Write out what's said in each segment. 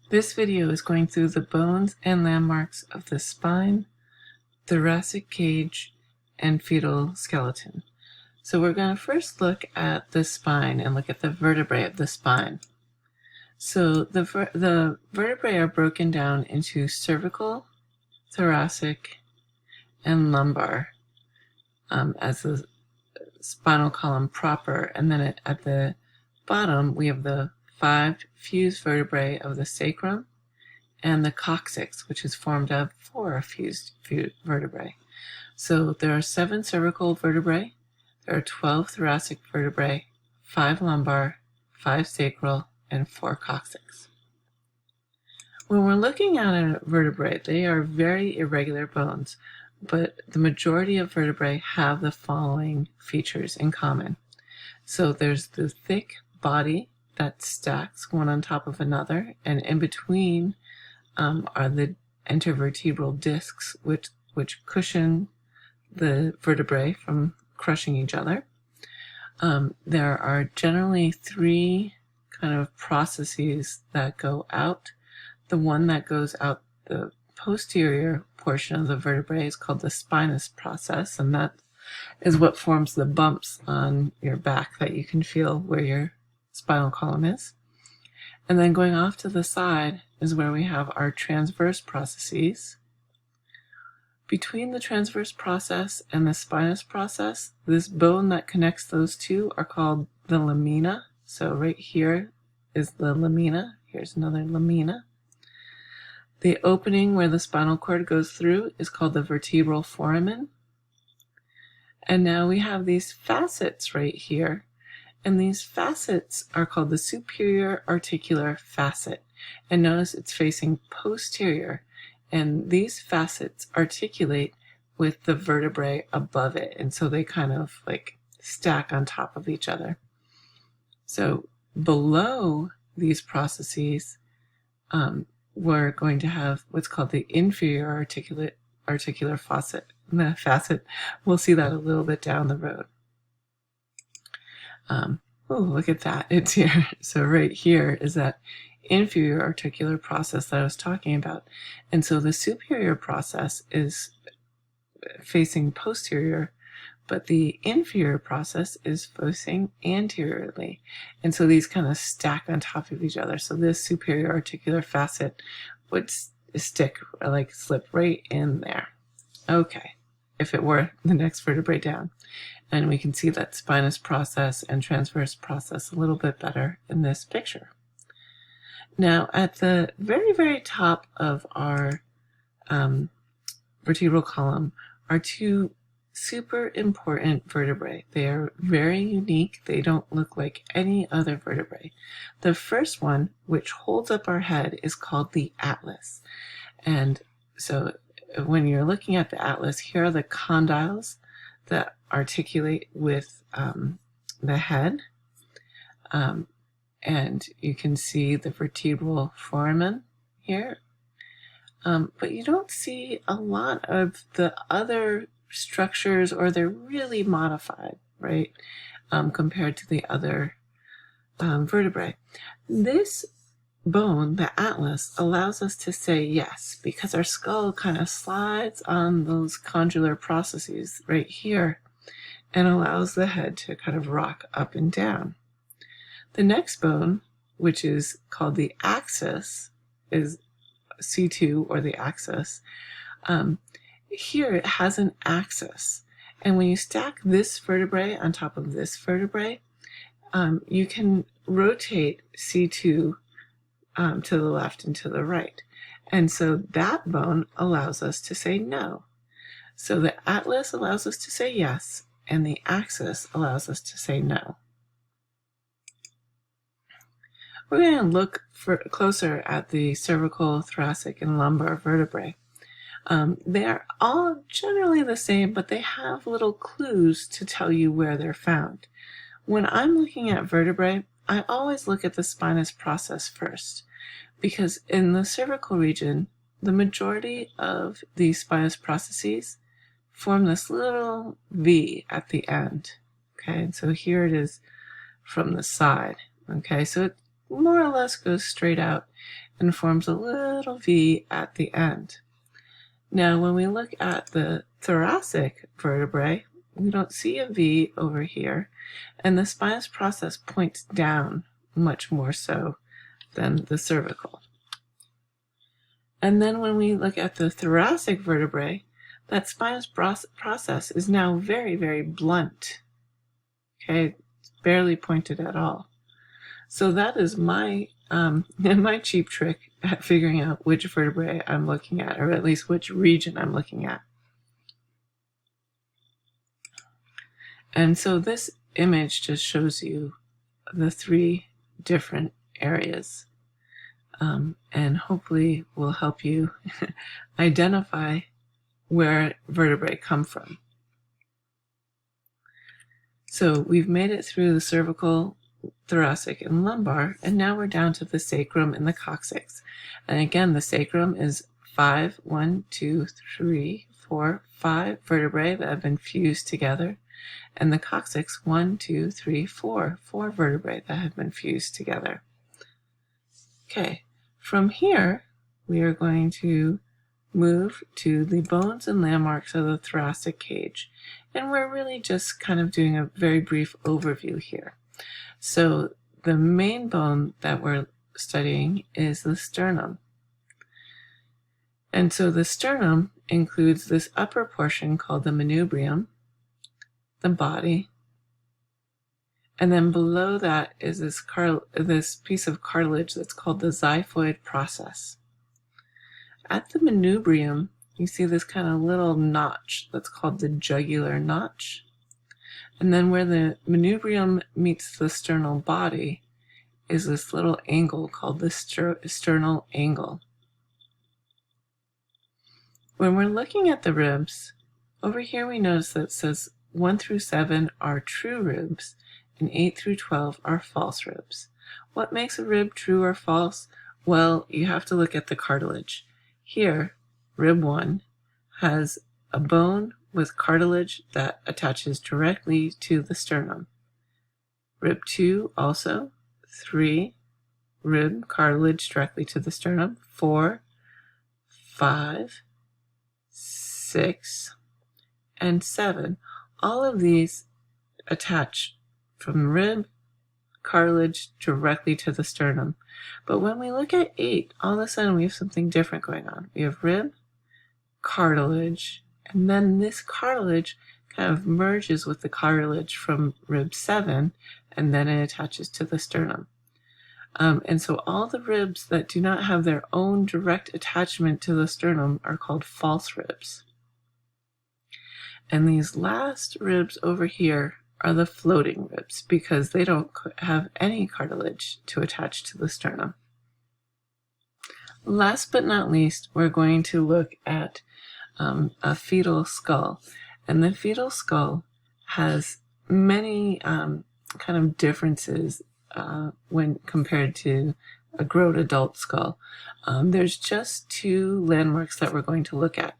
This video is going through the bones and landmarks of the spine, thoracic cage, and fetal skeleton. So we're going to first look at the spine and look at the vertebrae of the spine. So the vertebrae are broken down into cervical, thoracic, and lumbar as the spinal column proper. And then at the bottom, we have the 5 fused vertebrae of the sacrum and the coccyx, which is formed of 4 fused vertebrae. So there are 7 cervical vertebrae, there are 12 thoracic vertebrae, 5 lumbar, 5 sacral, and 4 coccyx. When we're looking at a vertebrae, they are very irregular bones, but the majority of vertebrae have the following features in common. So there's the thick body that stacks one on top of another, and in between are the intervertebral discs, which cushion the vertebrae from crushing each other. There are generally 3 kind of processes that go out. The one that goes out the posterior portion of the vertebrae is called the spinous process, and that is what forms the bumps on your back that you can feel where your spinal column is. And then going off to the side is where we have our transverse processes. Between the transverse process and the spinous process, this bone that connects those two are called the lamina. So right here is the lamina. Here's another lamina. The opening where the spinal cord goes through is called the vertebral foramen. And now we have these facets right here. And these facets are called the superior articular facet. And notice it's facing posterior. And these facets articulate with the vertebrae above it. And so they kind of like stack on top of each other. So below these processes, we're going to have what's called the inferior articular facet. We'll see that a little bit down the road. Oh, look at that. It's here. So right here is that inferior articular process that I was talking about. And so the superior process is facing posterior, but the inferior process is facing anteriorly. And so these kind of stack on top of each other. So this superior articular facet would slip right in there. Okay, if it were the next vertebrae down. And we can see that spinous process and transverse process a little bit better in this picture. Now, at the very, very top of our vertebral column are 2 super important vertebrae. They are very unique. They don't look like any other vertebrae. The first one, which holds up our head, is called the atlas. And so when you're looking at the atlas, here are the condyles that articulate with the head. And you can see the vertebral foramen here. But you don't see a lot of the other structures, or they're really modified, right, compared to the other vertebrae. This bone, the atlas, allows us to say yes, because our skull kind of slides on those condylar processes right here and allows the head to kind of rock up and down. The next bone, which is called the axis, is C2, or the axis. Here it has an axis, and when you stack this vertebrae on top of this vertebrae, you can rotate C2 to the left and to the right. And so that bone allows us to say no. So the atlas allows us to say yes, and the axis allows us to say no. We're going to look closer at the cervical, thoracic, and lumbar vertebrae. They are all generally the same, but they have little clues to tell you where they're found. When I'm looking at vertebrae, I always look at the spinous process first, because in the cervical region, the majority of the spinous processes form this little V at the end. Okay, and so here it is from the side. Okay, so it more or less goes straight out. and forms a little V at the end. Now, when we look at the thoracic vertebrae, we don't see a V over here, and the spinous process points down much more so than the cervical. And then when we look at the thoracic vertebrae, that spinous process is now very, very blunt. Okay, it's barely pointed at all. So that is my cheap trick at figuring out which vertebrae I'm looking at, or at least which region I'm looking at. And so this image just shows you the 3 different areas, and hopefully will help you identify where vertebrae come from. So we've made it through the cervical, thoracic, and lumbar, and now we're down to the sacrum and the coccyx. And again, the sacrum is 5 vertebrae that have been fused together, and the coccyx 4 vertebrae that have been fused together. Okay, from here we are going to move to the bones and landmarks of the thoracic cage, and we're really just kind of doing a very brief overview here. So the main bone that we're studying is the sternum. And so the sternum includes this upper portion called the manubrium, the body, and then below that is this piece of cartilage that's called the xiphoid process. At the manubrium, you see this kind of little notch that's called the jugular notch. And then where the manubrium meets the sternal body is this little angle called the sternal angle. When we're looking at the ribs, over here we notice that it says 1 through 7 are true ribs, and 8 through 12 are false ribs. What makes a rib true or false? Well, you have to look at the cartilage. Here, rib 1 has a bone with cartilage that attaches directly to the sternum. Rib 2 also, 3 rib cartilage directly to the sternum, 4, 5, 6, and 7. All of these attach from rib cartilage directly to the sternum. But when we look at 8, all of a sudden we have something different going on. We have rib, cartilage, and then this cartilage kind of merges with the cartilage from rib 7, and then it attaches to the sternum. And so all the ribs that do not have their own direct attachment to the sternum are called false ribs. And these last ribs over here are the floating ribs because they don't have any cartilage to attach to the sternum. Last but not least, we're going to look at a fetal skull. And the fetal skull has many kind of differences when compared to a grown adult skull. There's just 2 landmarks that we're going to look at.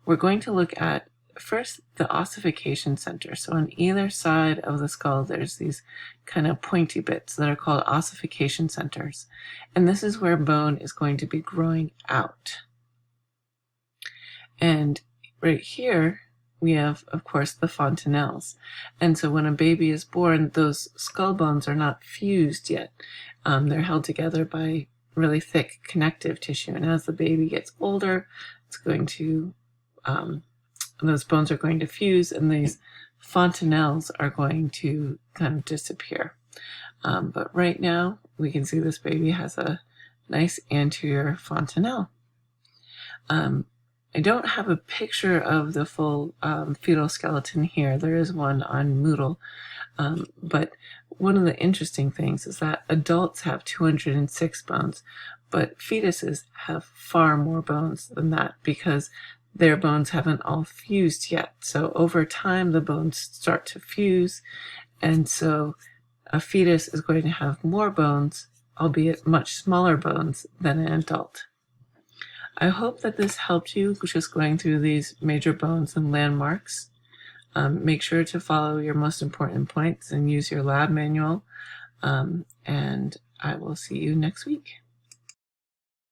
We're going to look at first the ossification center. So on either side of the skull there's these kind of pointy bits that are called ossification centers, and this is where bone is going to be growing out. And right here we have, of course, the fontanelles. And so when a baby is born, those skull bones are not fused yet. They're held together by really thick connective tissue, and as the baby gets older, it's going to those bones are going to fuse, and these fontanelles are going to kind of disappear. But right now, we can see this baby has a nice anterior fontanelle. I don't have a picture of the full fetal skeleton here. There is one on Moodle. But one of the interesting things is that adults have 206 bones, but fetuses have far more bones than that because their bones haven't all fused yet. So over time, the bones start to fuse, and so a fetus is going to have more bones, albeit much smaller bones, than an adult. I hope that this helped you just going through these major bones and landmarks. Make sure to follow your most important points and use your lab manual, and I will see you next week.